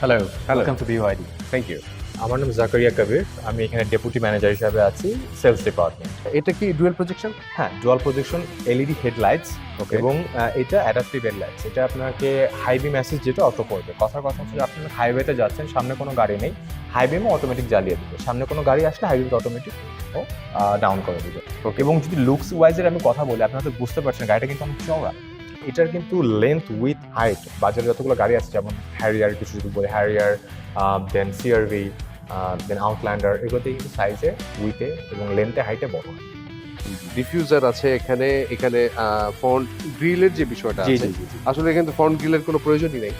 Hello, Hello. Welcome to BYD। Thank you. আমার নাম জাকারিয়া কবির, আমি এখানে ডেপুটি ম্যানেজার হিসাবে আছি সেলস ডিপার্টমেন্ট। এটা কি ডুয়েল প্রজেকশন? হ্যাঁ, dual projection LED headlights Okay. এবং এটা অ্যাডাপটিভ হেডলাইটস। এটা আপনাকে হাইবি মেসেজ যেটা অটো করবে। কথার কথা হচ্ছে যে আপনি হাইওয়েতে যাচ্ছেন, সামনে কোনো গাড়ি নেই, হাইবিমও অটোমেটিক জ্বালিয়ে দিবে। সামনে কোনো গাড়ি আসলে হাইবিমটা অটোমেটিক ডাউন করে দিবে। Okay. এবং যদি লুকস ওয়াইজের আমি কথা বলি, আপনারা তো বুঝতে পারছেন গাড়িটা কিন্তু অনেক চওড়া। এটার কিন্তু লেন্থ উইথ হাইট, বাজারে যতগুলো গাড়ি আছে যেমন হ্যারিয়ার, কিছু যদি বলি হ্যারিয়ার, দেন সিআরভি, দেন আউটল্যান্ডার, এগুলোতে কিন্তু সাইজে, উইথে এবং লেন্থে হাইটে বড় হয়। ডিফিউজার আছে এখানে, এখানে ফ্রন্ট গ্রিলের যে বিষয়টা জি আছে, জি জি জি। আসলে কিন্তু ফ্রন্ট গ্রিলের কোনো প্রয়োজনই নেই।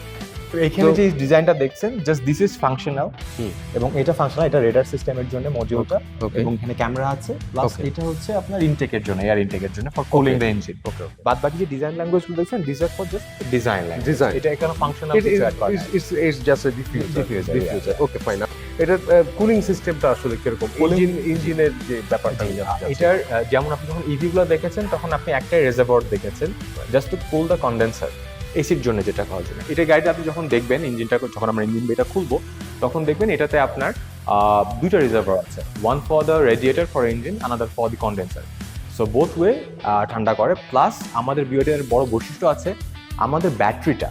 তো এখানে তো- যে ডিজাইনটা দেখছেন, জাস্ট দিস ইজ ফাংশনাল। হুম। এবং এটা ফাংশনাল, এটা রেডার সিস্টেমের জন্য মডিউলটা, ওকে এবং এখানে ক্যামেরা আছে, প্লাস Okay. এটা হচ্ছে আপনার ইনটেকের জন্য, এয়ার ইনটেকের জন্য, for cooling the engine. Okay okay. বাদ বাকি যে ডিজাইন ল্যাঙ্গুয়েজগুলো দেখছেন, this are for just design language. Design. এটা এখানে ফাংশনাল কিছু অ্যাড করা নাই। It's just a diffuser. Diffuser, yeah. Okay fine. এটার কুলিং সিস্টেমটা আসলে কিরকম? ইঞ্জিনের যে ব্যাপারটা আমি জানতে চাচ্ছি। এটার যেমন আপনি যখন ইভি গুলো দেখেছেন তখন আপনি একটাই রেজার্ভয়ার দেখেছেন, just two cool the condenser, এসির জন্য যেটা করা জন্য। এটা গাড়িতে আপনি যখন দেখবেন ইঞ্জিনটা, যখন আমরা ইঞ্জিন বেটা খুলবো তখন দেখবেন এটাতে আপনার দুইটা রিজার্ভয়ার আছে, one for the radiator for engine, another for the condenser. So both way ঠান্ডা করে। প্লাস আমাদের বিওডির বড় বৈশিষ্ট্য আছে, আমাদের ব্যাটারিটা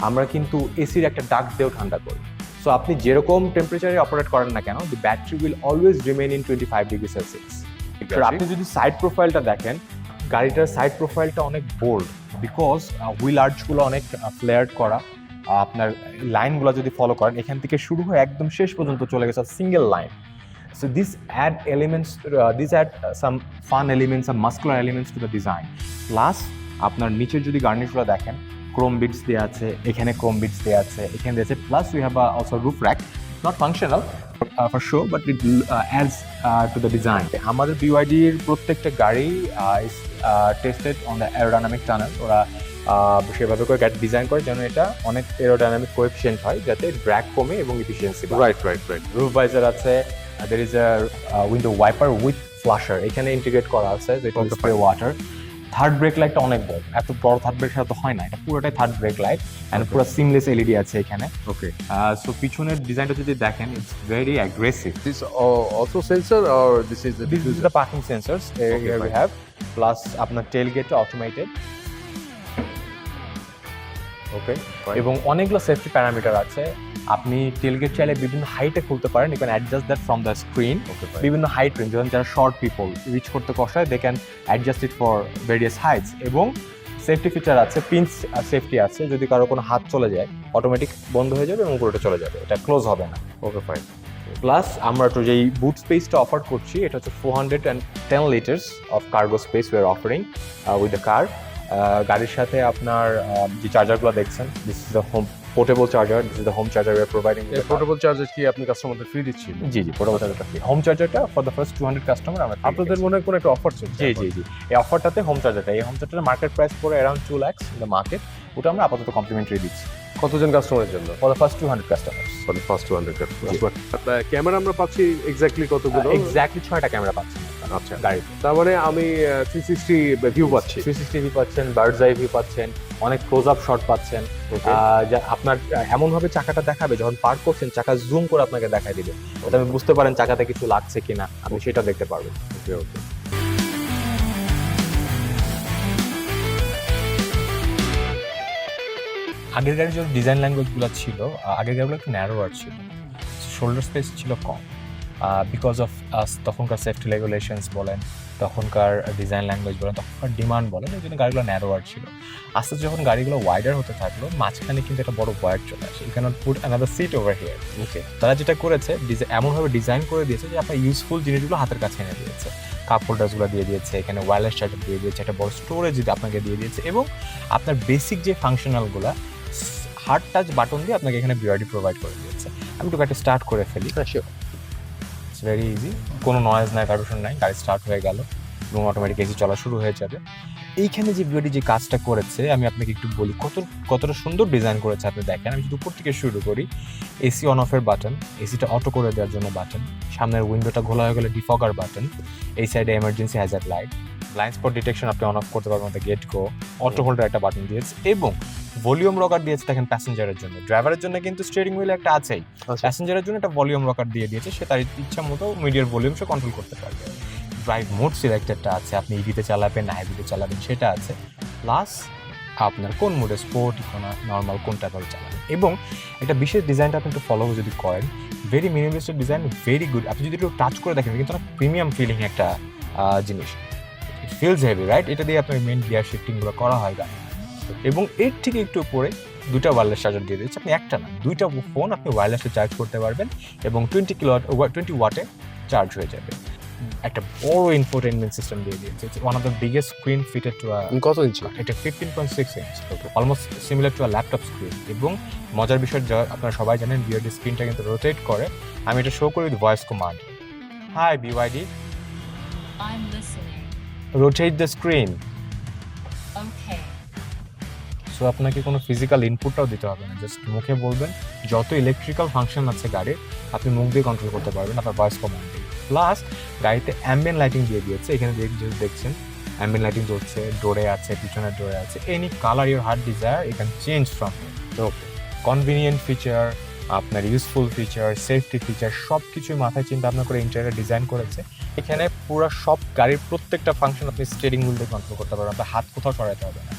আমরা কিন্তু এসির একটা ডাক দিয়েও ঠান্ডা করি। সো আপনি যেরকম টেম্পারেচারে অপারেট করেন না কেন, the battery will always remain in 25 degree Celsius. ঠিক আর আছে। আপনি যদি সাইড প্রোফাইলটা দেখেন, গাড়িটার সাইড প্রোফাইলটা অনেক বোল্ড, বিকজ হুইল আর্চগুলো অনেক ফ্লেয়ার্ড করা। আপনার লাইনগুলো যদি ফলো করেন, এখান থেকে শুরু হয়ে একদম শেষ পর্যন্ত চলে গেছে single line. So this add elements, this add some fun elements, some muscular elements to the design. Plus আপনার নিচের যদি গার্নিশগুলো দেখেন, ক্রোম বিটস দেওয়া আছে, এখানে ক্রোম বিটস দেওয়া আছে, এখানে দিয়েছে। Plus we have also roof rack, not functional for show, but it adds to the design. আমাদের বিওয়াইডির প্রত্যেকটা গাড়ি is tested on the aerodynamic tunnel. ওরা সেভাবে করে গাড়ি ডিজাইন করে যেন এটা অনেক এরোডাইনামিক কোএফিসিয়েন্ট হয়, যাতে ড্র্যাগ কমে এবং ইফিসিয়েন্সি বাড়ে। রাইট। রুফ ভাইজার আছে, there is a window wiper with flasher, এখানে ইন্টিগ্রেট করা আছে, যেটা Okay, spray water. Third brake লাইটটা অনেক বড়, এত বড় থার্ড ব্রেক তো হয় না, এটা পুরোটাই থার্ড ব্রেক লাইট অ্যান্ড পুরো সিমলেস এলইডি আছে এখানে। ওকে। সো পিছনের ডিজাইনটা যদি দেখেন, it's very aggressive. This also sensor or this is This is the parking sensors here we fine. have, plus আপনার tailgate automated, ওকে এবং অনেকগুলো সেফটি প্যারামিটার আছে। আপনি টেলগেট চাইলে বিভিন্ন হাইটে খুলতে পারেন, you can adjust that from the screen. বিভিন্ন হাইট রেঞ্জ, যেমন যারা শর্ট পিপল রিচ করতে কষ্ট হয়, they can adjust it for various heights. এবং সেফটি ফিচার আছে, পিঞ্চ সেফটি আছে, যদি কারো কোনো হাত চলে যায় অটোমেটিক বন্ধ হয়ে যাবে এবং পুরোটা চলে যাবে, এটা ক্লোজ হবে না। Okay fine. প্লাস আমরা তো যেই বুট স্পেসটা অফার করছি, এটা হচ্ছে 410 litres of cargo space we are offering with the car. গাড়ির সাথে আপনার যে চার্জারগুলো দেখছেন, this is the home portable charger, this is the home charger we are providing. এই পোর্টেবল চার্জার কি আপনি কাস্টমারদের ফ্রি দিচ্ছেন? জি জি, পোর্টেবল চার্জারটা ফ্রি। হোম চার্জারটা ফর দ্য ফার্স্ট 200 কাস্টমার আমরা আপনাদের মনে হয় কোনো একটা অফার চলছে? জি জি জি, এই অফারটাতে হোম চার্জারটা, এই হোম চার্জারের মার্কেট প্রাইস পড়ে around 2 lakhs in the market. ওটা আমরা আপাতত কমপ্লিমেন্টারি দিচ্ছি কতজন কাস্টমারের জন্য? For the first 200 customers. For the first 200 customer. Camera আমরা পাচ্ছি এক্স্যাক্টলি কতগুলো? এক্স্যাক্টলি 6টা ক্যামেরা পাচ্ছেন আচ্ছা, গাড়িতে। তার মানে আমি 360 ভিউ পাচ্ছি। 360 ভিউ পাচ্ছেন, বার্ডস আই ভিউ পাচ্ছেন, অনেক ক্লোজ আপ শট পাচ্ছেন। Okay. যা আপনার এমনভাবে চাকাটা দেখাবে, যখন পার্ক করছেন চাকা জুম করে আপনাকে দেখাই দিবে, যাতে আপনি বুঝতে পারেন চাকাতে কিছু লাগছে কিনা, আপনি সেটা দেখতে পারবেন। ওকে ওকে। আগের গাড়ির যে ডিজাইন ল্যাঙ্গুয়েজগুলো ছিল, আগের গাড়িগুলো একটু ন্যারোয়ার ছিল, শোল্ডার স্পেস ছিল কম, বিকজ অফ তখনকার সেফটি রেগুলেশনস বলেন, তখনকার ডিজাইন ল্যাঙ্গুয়েজ বলেন, তখনকার ডিমান্ড বলেন, এই জন্য গাড়িগুলো ন্যারোয়ার ছিল। আস্তে আস্তে যখন গাড়িগুলো ওয়াইডার হতে থাকলো, মাঝখানে কিন্তু একটা বড় ওয়ার্ড চলে আসে, you can't put another seat over here. Okay. তারা যেটা করেছে, এমনভাবে ডিজাইন করে দিয়েছে যে আপনার ইউজফুল জিনিসগুলো হাতের কাছে এনে দিয়েছে। কাপ হোল্ডার্সগুলো দিয়ে দিয়েছে, এখানে ওয়্যারলেস চার্জার দিয়ে দিয়েছে, একটা বড় স্টোরেজ আপনাকে দিয়ে দিয়েছে, এবং আপনার বেসিক যে ফাংশনালগুলো হার্ড টাচ বাটন দিয়ে আপনাকে এখানে বিআরডি প্রোভাইড করে দিয়েছে। আমি একটু গাড়িটা স্টার্ট করে ফেলি। ইটস ভেরি ইজি, কোনো নয়েজ নাই, ভাইব্রেশন নাই, গাড়ি স্টার্ট হয়ে গেল এবং অটোমেটিক এসি চলা শুরু হয়ে যাবে। এইখানে যে বিওডি যে কাজটা করেছে, আমি আপনাকে একটু বলি কতটা সুন্দর ডিজাইন করেছে। আপনি দেখেন, আমি যদি উপর থেকে শুরু করি, এসি অন অফের বাটন, এসিটা অটো করে দেওয়ার জন্য বাটন, সামনের উইন্ডোটা খোলা হয়ে গেলে ডিফগার বাটন, এই সাইডে emergency Hazard light, blind spot detection আপনি অন অফ করতে পারবেন, গেট গো, অটো হোল্ডার একটা বাটন দিয়েছে এবং ভলিউম রকার দিয়েছে দেখেন প্যাসেঞ্জারের জন্য। ড্রাইভারের জন্য কিন্তু স্টিয়ারিং হুইল একটা আছেই, প্যাসেঞ্জারের জন্য একটা ভলিউম রকার দিয়ে দিয়েছে, সে তার ইচ্ছা মতো মিডিয়ার ভলিউম সে কন্ট্রোল করতে পারবে। ড্রাইভ মোড সিলেক্টেডটা আছে, আপনি ইভিতে চালাবেন না হাইভিতে চালাবেন সেটা আছে, প্লাস আপনার কোন মোডে স্পোর্ট ইকোনা নর্মাল কোনটা করে চালাবেন। এবং একটা বিশেষ ডিজাইনটা আপনি একটু ফলো যদি করেন, very minimalistic design, very good. আপনি যদি একটু টাচ করে দেখেন কিন্তু অনেক প্রিমিয়াম ফিলিং একটা জিনিস, ইট ফিলস হেভি রাইট। এটা দিয়ে আপনার মেন গিয়ার শিফটিংগুলো করা হয় গাড়ি। এবং এর থেকে একটু উপরে দুইটা ওয়্যারলেস চার্জার দিয়ে দিচ্ছে, আপনি একটা না দুইটা ফোন আপনি ওয়্যারলেসে চার্জ করতে পারবেন এবং 20 ওয়াটে চার্জ হয়ে যাবে। একটা বড় ইনফোটেইনমেন্ট সিস্টেম দিয়ে দিয়েছে, one of the biggest screen fitted to কত ইঞ্চি? এটা 15.6 inch, almost similar to a laptop screen. এবং মজার বিষয় যা আপনারা সবাই জানেন বিওয়াইডি স্ক্রিনটা কিন্তু রোটেট করে। আমি এটা শো করি with voice command, hi BYD I'm listening. Rotate the screen. Okay. So আপনাকে কোনো ফিজিক্যাল ইনপুটটাও দিতে হবে না, জাস্ট মুখে বলবেন। যত ইলেকট্রিক্যাল ফাংশন আছে গাড়ির আপনি মুখ দিয়ে কন্ট্রোল করতে পারবেন আপনার ভয়েস কমান্ড দিয়ে। প্লাস গাড়িতে অ্যাম্বিয়েন্ট লাইটিং দিয়ে দিয়েছে, এখানে যেহেতু দেখছেন অ্যাম্বিয়েন্ট লাইটিং জ্বলছে, ডোরে আছে, পিছনের ডোরে আছে, any colour your heart desire you can change from. Okay, convenient feature, আপনার ইউজফুল ফিচার, সেফটি ফিচার সব কিছুই মাথায় চিন্তা ভাবনা করে ইন্টেরিয়র ডিজাইন করেছে। এখানে পুরো সব গাড়ির প্রত্যেকটা ফাংশন আপনি স্টিয়ারিং হুইল দিয়ে কন্ট্রোল করতে পারবেন, আপনার হাত কোথাও সরাতে হবে না।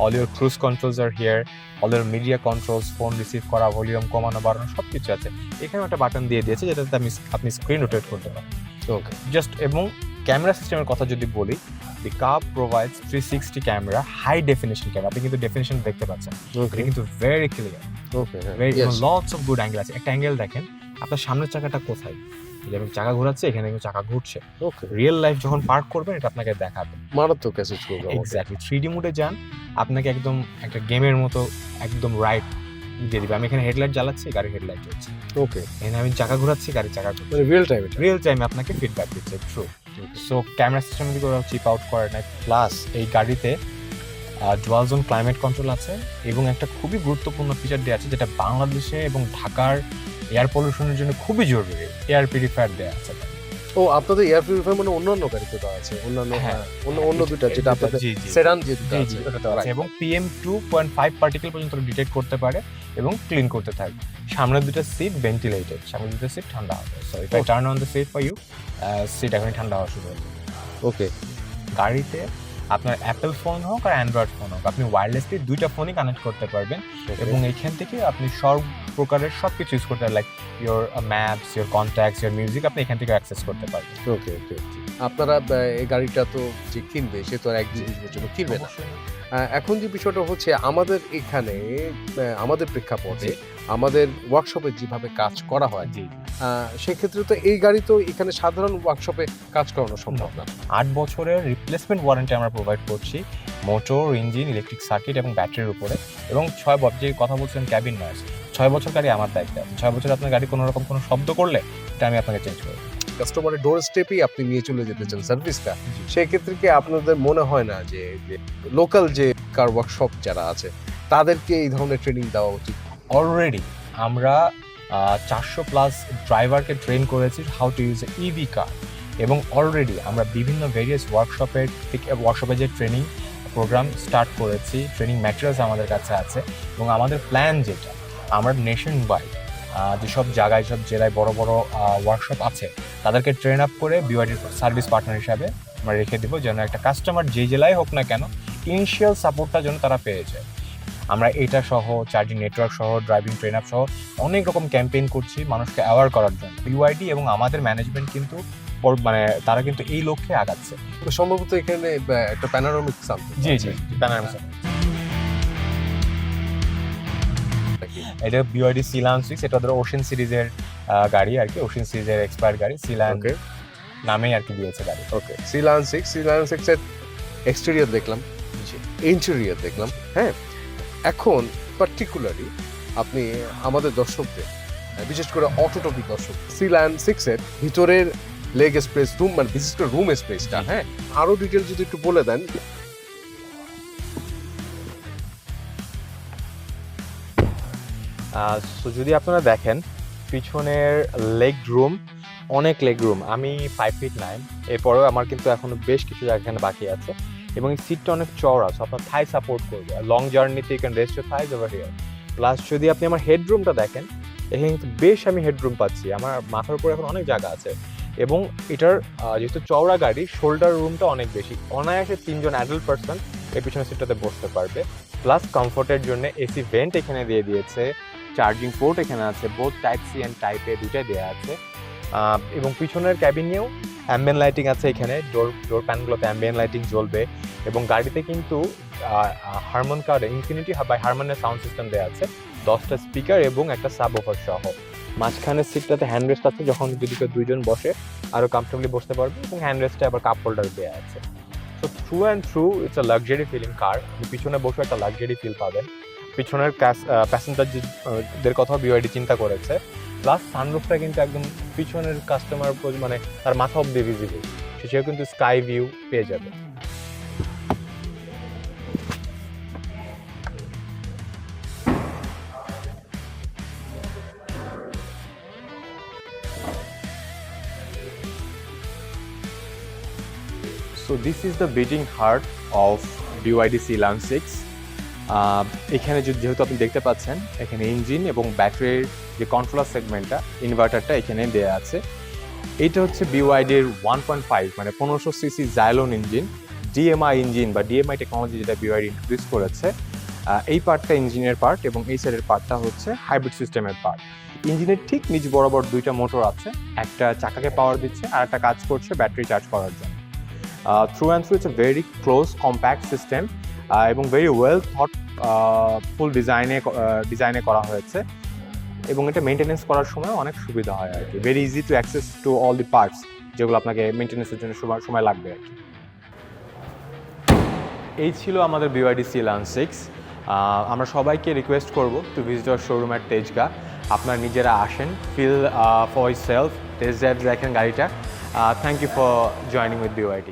All your cruise controls are here, all your media controls, phone receive করা, ভলিউম কমানো বাড়ানো সব কিছু আছে। এখানে একটা বাটন দিয়ে দিয়েছে যেটাতে আপনি স্ক্রিন রোটেট করতে পারেন। ওকে, জাস্ট এবং ক্যামেরা সিস্টেমের কথা যদি বলি, the car provides 360 camera, high definition camera. আপনি কিন্তু ডেফিনিশন দেখতে পাচ্ছেন, এটা কিন্তু very clear, okay, lots of good angle আছে। একটা অ্যাঙ্গেল দেখেন আপনার সামনের চাকাটা কোথায়, যেমন চাকা ঘোরাচ্ছে এখানে কিন্তু চাকা ঘুরছে। ওকে, রিয়েল লাইফ যখন পার্ক করবেন এটা আপনাকে দেখাবে মারাত্মক ক্যাসেজ করবে। এক্স্যাক্টলি। 3D মোডে যান, আপনাকে একদম একটা গেমের মতো একদম রাইট দিয়ে দিবে। আমি এখানে হেডলাইট জ্বালাচ্ছি, গাড়ির হেডলাইট জ্বলছে, ওকে, এখানে আমি চাকা ঘোরাচ্ছি, গাড়ির চাকা ঘুরছে, মানে রিয়েল টাইম, রিয়েল টাইমে আপনাকে ফিডব্যাক দিচ্ছে। ট্রু। সো ক্যামেরা সিস্টেম দিকে ওরা চিপ আউট করে নাই। প্লাস এই গাড়িতে ডুয়াল জোন ক্লাইমেট কন্ট্রোল আছে এবং একটা খুবই গুরুত্বপূর্ণ ফিচার দেওয়া আছে যেটা বাংলাদেশে এবং ঢাকার এয়ার পলিউশনের জন্য খুবই জরুরি, এয়ার পিউরিফায়ার দেওয়া আছে। ও আপনাদের এয়ার পিউরিফায়ার মানে অন্যান্য গাড়িতে দেওয়া আছে, অন্যান্য হ্যাঁ, অন্য দুটো যেটা আপনাদের জি, সেডান যে দুটো জি, আছে জি, ওটাতে আছে। আছে। এবং PM 2.5 পার্টিকেল পর্যন্ত ডিটেক্ট করতে পারে এবং ক্লিন করতে থাকবে। সামনের দুটো সিট ভেন্টিলেটেড, সামনের দুটো সিট ঠান্ডা হবে। So if I turn on the seat for you, seat এখন ঠান্ডা হওয়া শুরু হবে। ওকে, গাড়িতে আপনার অ্যাপেল ফোন হোক আর অ্যান্ড্রয়েড ফোন হোক, আপনি ওয়্যারলেসলি দুইটা ফোনই কানেক্ট করতে পারবেন এবং এইখান থেকে আপনি সব প্রকারের সব কিছু ইউজ করতে পারবেন, like your maps, your contacts, your music আপনি এখান থেকে অ্যাক্সেস করতে পারবেন। ওকে, ওকে। আপনারা এই গাড়িটা তো যে কিনবে সে তো আর এক জিনিসের জন্য কিনবে না। এখন যে বিষয়টা হচ্ছে আমাদের এখানে আমাদের প্রেক্ষাপটে আমাদের ওয়ার্কশপে যেভাবে কাজ করা হয়, জি, সেক্ষেত্রে তো এই গাড়ি তো এখানে সাধারণ ওয়ার্কশপে কাজ করানো সম্ভব না। 8 বছরের রিপ্লেসমেন্ট ওয়ারেন্টি আমরা প্রোভাইড করছি মোটর, ইঞ্জিন, ইলেকট্রিক সার্কিট এবং ব্যাটারির উপরে। এবং 6 যে কথা বলছেন ক্যাবিন নয়েজ, 6 বছর গাড়ি আমার দায়িত্ব আছে। 6 বছর আপনার গাড়ি কোনো রকম কোনো শব্দ করলে এটা আমি আপনাকে চেঞ্জ করব। কাস্টমারের ডোর স্টেপেই আপনি নিয়ে চলে যেতে চান সার্ভিসটা, সেক্ষেত্রে কি আপনাদের মনে হয় না যে লোকাল যে কার ওয়ার্কশপ যারা আছে তাদেরকে এই ধরনের ট্রেনিং দেওয়া উচিত? অলরেডি আমরা 400+ ড্রাইভারকে ট্রেন করেছি হাউ টু ইউজ ইভি কার এবং অলরেডি আমরা বিভিন্ন ভেরিয়াস ওয়ার্কশপে যে ট্রেনিং প্রোগ্রাম স্টার্ট করেছি, ট্রেনিং ম্যাটেরিয়ালস আমাদের কাছে আছে এবং আমাদের প্ল্যান যেটা আমরা নেশন ওয়াইড যেসব জায়গায়, সব জেলায় বড় বড় ওয়ার্কশপ আছে তাদেরকে ট্রেন আপ করে বিওয়াইডির সার্ভিস পার্টনার হিসাবে আমরা রেখে দেবো, যেন একটা কাস্টমার যে জেলায় হোক না কেন ইনিশিয়াল সাপোর্টটা যেন তারা পেয়ে যায়। আমরা এটা সহ চার্জিং নেটওয়ার্ক সহ ড্রাইভিং ট্রেন আপ সহ অনেক রকম ক্যাম্পেইন করছি মানুষকে অ্যাওয়ার করার জন্য। বিওয়াইডি এবং আমাদের ম্যানেজমেন্ট কিন্তু মানে তারা কিন্তু এই লক্ষ্যে আগাচ্ছে। তো সম্ভবত এখানে একটা প্যানোরামিক সামথিং। জি, এটা বিওয়াইডি সিলান 6, এটা ওদের ওশেন সিরিজের গাড়ি আর কি, ওশেন সিরিজের এক্সপায়ার গাড়ি, সিলান নামেই আর কি দিয়েছে গাড়ি। ওকে, সিলান 6 এর এক্সটেরিয়র দেখলাম, ইন্টেরিয়র দেখলাম। হ্যাঁ, এখন পার্টিকুলারলি আপনি আমাদের দর্শকদের, বিশেষ করে অটোটপিক দর্শক, সিলান 6 এর ভিতরের লেগ স্পেস, রুম মানে বিশেষ করে রুম স্পেসটা, হ্যাঁ আরো ডিটেল যদি একটু বলে দেন। সো যদি আপনারা দেখেন পিছনের লেগ রুম অনেক লেগ রুম, আমি 5'9", এরপরেও আমার কিন্তু এখনো বেশ কিছু জায়গা এখানে বাকি আছে এবং এই সিটটা অনেক চওড়া, সো আপনার থাই সাপোর্ট করবে। লং জার্নিতে you can rest your thighs over here. Plus যদি আপনি আমার হেডরুমটা দেখেন, এখানে কিন্তু বেশ আমি হেডরুম পাচ্ছি, আমার মাথার উপর এখন অনেক জায়গা আছে এবং এটার যেহেতু চওড়া গাড়ি, শোল্ডার রুমটা অনেক বেশি, অনায়াসে 3 জন অ্যাডাল্ট পারসন এই পিছনের সিটটাতে বসতে পারবে। প্লাস কমফোর্টের জন্য এসি ভেন্ট এখানে দিয়ে দিয়েছে, চার্জিং পোর্ট এখানে আছে, both type C and type A দুটাই দেওয়া আছে। এবং পিছনের ক্যাবিনেও অ্যাম্বিয়েন্ট লাইটিং আছে, এখানে ডোর প্যানগুলোতে অ্যাম্বিয়েন্ট লাইটিং জ্বলবে এবং গাড়িতে কিন্তু হারমন কার্ড ইনফিনিটি বাই হারমনের সাউন্ড সিস্টেম দেওয়া আছে, 10টা স্পিকার এবং একটা সাব ওভার সহ। মাঝখানের সিটটাতে হ্যান্ডরেস্ট আছে, যখন যদি কেউ 2 জন বসে আরও কমফর্টেবলি বসতে পারবে এবং হ্যান্ডরেস্টে আবার কাপ হোল্ডার দেওয়া আছে। So through and through it's a luxury feeling car. পিছনে বসে একটা লাক্সারি ফিল পাবেন। পিছনের প্যাসেঞ্জারদের কথাও বিওয়াইডি চিন্তা করেছে। প্লাস সানরুফটা কিন্তু একদম পিছনের কাস্টমার মানে তার মাথা অব্দি ভিজিবল, সেটাও কিন্তু স্কাই ভিউ পেয়ে যাবে। So this is the beating heart of BYD C-Lance 6. এখানে যেহেতু আপনি দেখতে পাচ্ছেন, এখানে ইঞ্জিন এবং ব্যাটারির যে কন্ট্রোলার সেগমেন্টটা, ইনভার্টারটা এখানে দেওয়া আছে। এইটা হচ্ছে BYD-র 1.5 মানে 1500 সিসি জাইলোন ইঞ্জিন, DMI ইঞ্জিন বা DMI টেকনোলজি যেটা BYD ইন্ট্রোডিউস করেছে। এই পার্টটা ইঞ্জিনের পার্ট এবং এই সাইডের পার্টটা হচ্ছে হাইব্রিড সিস্টেমের পার্ট। ইঞ্জিনের ঠিক নিচ বরাবর 2টা মোটর আছে, একটা চাকাকে পাওয়ার দিচ্ছে আর একটা কাজ করছে ব্যাটারি চার্জ করার জন্য। Through and through it's a very close compact system এবং ভেরি ওয়েল থট ফুল ডিজাইনে করা হয়েছে এবং এটা মেনটেনেন্স করার সময় অনেক সুবিধা হয় আর কি। Very easy to access to all the parts যেগুলো আপনাকে মেনটেনেন্সের জন্য সময় লাগবে আর কি। এই ছিল আমাদের BYD C-Lance 6। আমরা সবাইকে রিকোয়েস্ট করব to visit our showroom at Tejgaon. আপনারা নিজেরা আসেন, feel for yourself, test drive দেখেন গাড়িটা। Thank you for joining with BYD।